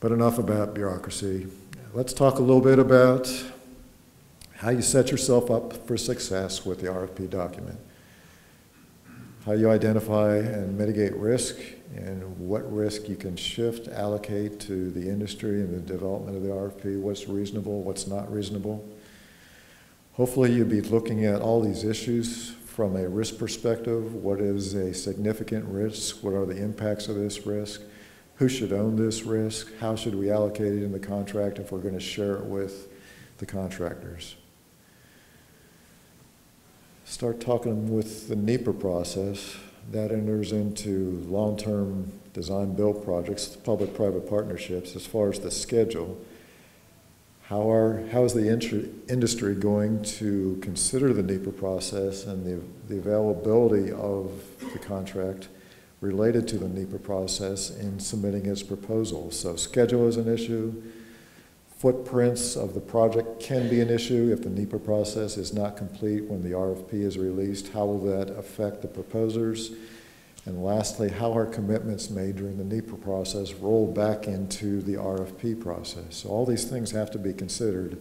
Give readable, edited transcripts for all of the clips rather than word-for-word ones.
But enough about bureaucracy. Let's talk a little bit about how you set yourself up for success with the RFP document. How you identify and mitigate risk, and what risk you can shift, allocate to the industry and the development of the RFP, what's reasonable, what's not reasonable. Hopefully you'll be looking at all these issues from a risk perspective. What is a significant risk? What are the impacts of this risk? Who should own this risk? How should we allocate it in the contract if we're going to share it with the contractors? Start talking with the NEPA process. That enters into long-term design-build projects, public-private partnerships. As far as the schedule, how is the industry going to consider the NEPA process and the availability of the contract related to the NEPA process in submitting its proposal? So schedule is an issue. Footprints of the project can be an issue if the NEPA process is not complete when the RFP is released. How will that affect the proposers? And lastly, how are commitments made during the NEPA process rolled back into the RFP process? So all these things have to be considered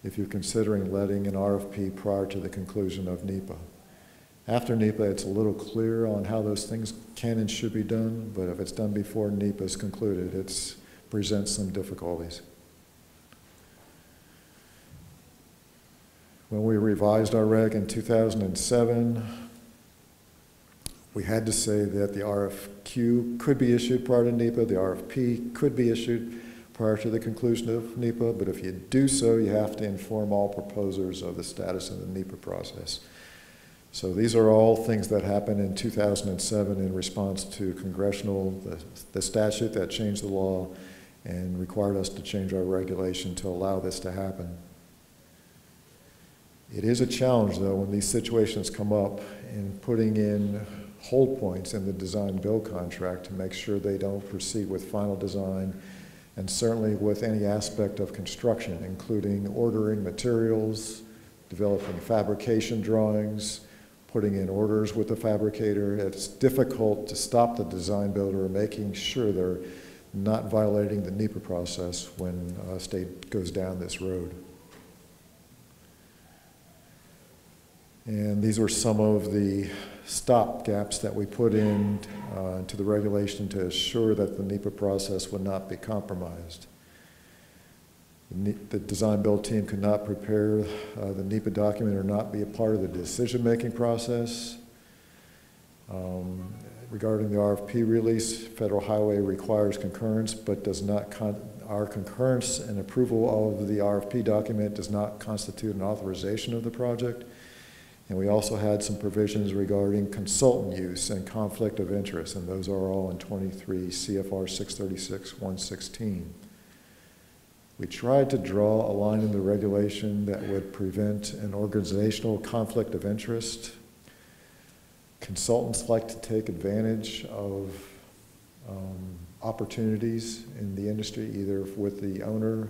if you're considering letting an RFP prior to the conclusion of NEPA. After NEPA, it's a little clearer on how those things can and should be done, but if it's done before NEPA is concluded, it presents some difficulties. When we revised our reg in 2007, we had to say that the RFQ could be issued prior to NEPA, the RFP could be issued prior to the conclusion of NEPA, but if you do so, you have to inform all proposers of the status of the NEPA process. So these are all things that happened in 2007 in response to the statute that changed the law and required us to change our regulation to allow this to happen. It is a challenge, though, when these situations come up in putting in hold points in the design-build contract to make sure they don't proceed with final design, and certainly with any aspect of construction, including ordering materials, developing fabrication drawings, putting in orders with the fabricator. It's difficult to stop the design builder, making sure they're not violating the NEPA process when a state goes down this road. And these were some of the stop gaps that we put in to the regulation to assure that the NEPA process would not be compromised. The design-build team could not prepare the NEPA document or not be a part of the decision-making process. Regarding the RFP release, Federal Highway requires concurrence, but does not our concurrence and approval of the RFP document does not constitute an authorization of the project. And we also had some provisions regarding consultant use and conflict of interest, and those are all in 23 CFR 636-116. We tried to draw a line in the regulation that would prevent an organizational conflict of interest. Consultants like to take advantage of opportunities in the industry, either with the owner,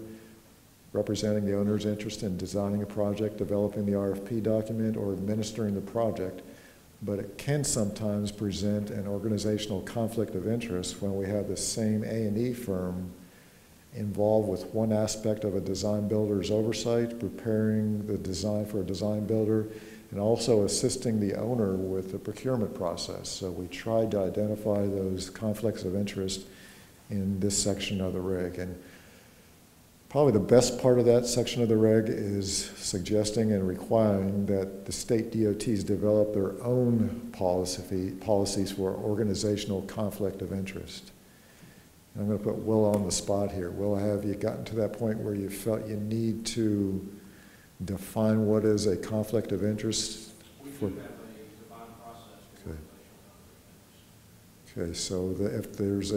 representing the owner's interest in designing a project, developing the RFP document, or administering the project. But it can sometimes present an organizational conflict of interest when we have the same A&E firm involved with one aspect of a design builder's oversight, preparing the design for a design builder, and also assisting the owner with the procurement process. So we tried to identify those conflicts of interest in this section of the reg. And probably the best part of that section of the reg is suggesting and requiring that the state DOTs develop their own policies for organizational conflict of interest. And I'm going to put Will on the spot here. Will, have you gotten to that point where you felt you need to define what is a conflict of interest? We do have a defined process for Okay, so if there's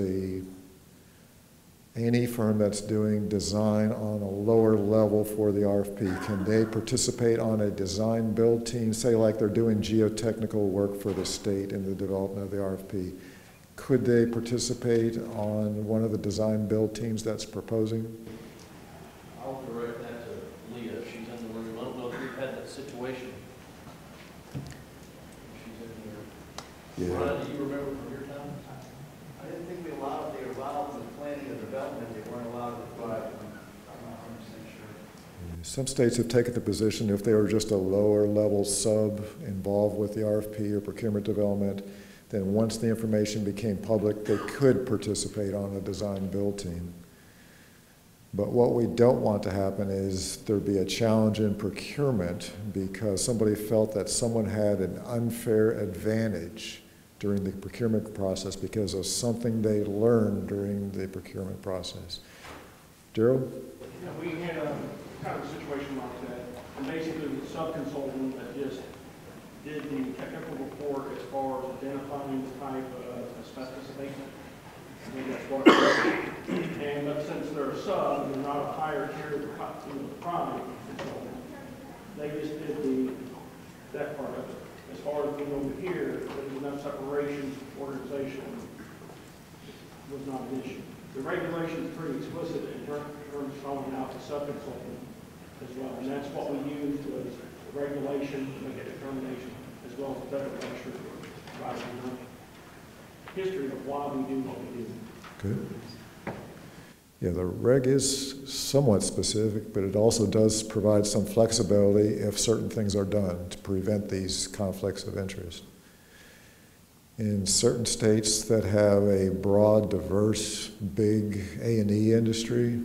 any firm that's doing design on a lower level for the RFP, can they participate on a design build team, say like they're doing geotechnical work for the state in the development of the RFP? Could they participate on one of the design build teams that's proposing? I'll direct that to Leah. She's in the room. I don't know if we've had that situation. She's in here. Yeah. Ryan, do you remember from your time? I didn't think they were allowed in the planning and development. They weren't allowed Some states have taken the position if they were just a lower level sub involved with the RFP or procurement development, then once the information became public, they could participate on a design build team. But what we don't want to happen is there be a challenge in procurement because somebody felt that someone had an unfair advantage during the procurement process because of something they learned during the procurement process. Gerald? Yeah, we had a kind of a situation like that. And basically the sub-consultant that just did the technical report as far as identifying the type of asbestos abatement. I think that's what it is. And but since they're a sub, they're not a higher tier of the prime consultant, they just did that part of it. As far as being over here, there's enough separation, organization was not an issue. The regulation is pretty explicit in terms of calling out the sub-consultant as well. And that's what we used was the regulation to make a determination, as well as the federal lecture for providing the history of why we do what we do. Good. Yeah, the reg is somewhat specific, but it also does provide some flexibility if certain things are done to prevent these conflicts of interest. In certain states that have a broad, diverse, big A&E industry,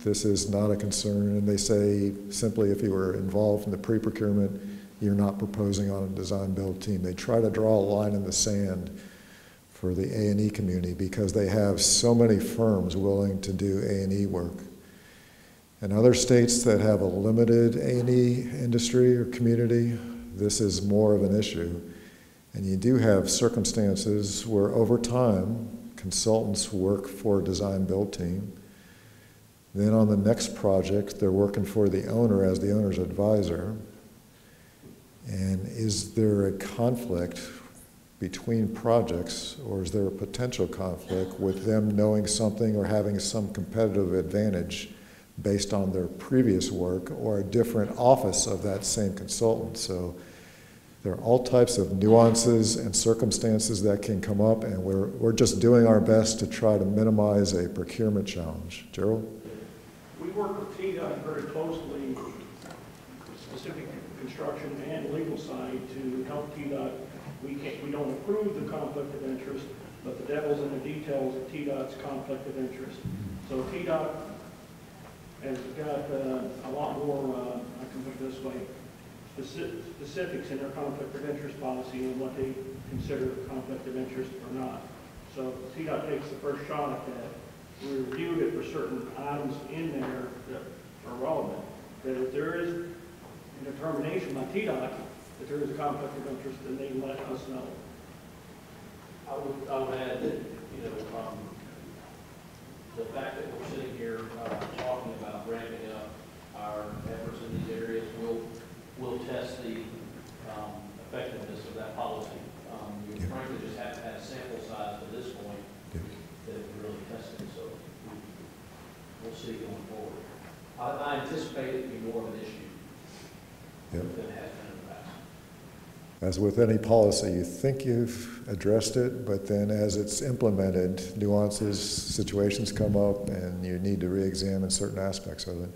this is not a concern, and they say simply if you were involved in the pre-procurement, you're not proposing on a design-build team. They try to draw a line in the sand for the A&E community because they have so many firms willing to do A&E work. In other states that have a limited A&E industry or community, this is more of an issue. And you do have circumstances where over time, consultants work for a design-build team. Then on the next project, they're working for the owner as the owner's advisor. And is there a conflict between projects, or is there a potential conflict with them knowing something or having some competitive advantage based on their previous work or a different office of that same consultant? So there are all types of nuances and circumstances that can come up, and we're just doing our best to try to minimize a procurement challenge. Gerald? We work with TDOT very closely, specific construction and legal side, to help TDOT. We don't approve the conflict of interest, but the devil's in the details of TDOT's conflict of interest. So TDOT has got a lot more, I can put it this way, specifics in their conflict of interest policy and what they consider a conflict of interest or not. So TDOT takes the first shot at that. We reviewed it for certain items in there that are relevant. That if there is a determination by TDOT that there is a conflict of interest, then they let us know. I would add that, the fact that we're sitting here talking about ramping up our efforts in these areas will test the effectiveness of that policy. We frankly just haven't had a sample size to this point that we really tested, so we'll see going forward. I anticipate it to be more of an issue than it has been in the past. As with any policy, you think you've addressed it, but then as it's implemented, nuances, situations come up, and you need to re-examine certain aspects of it.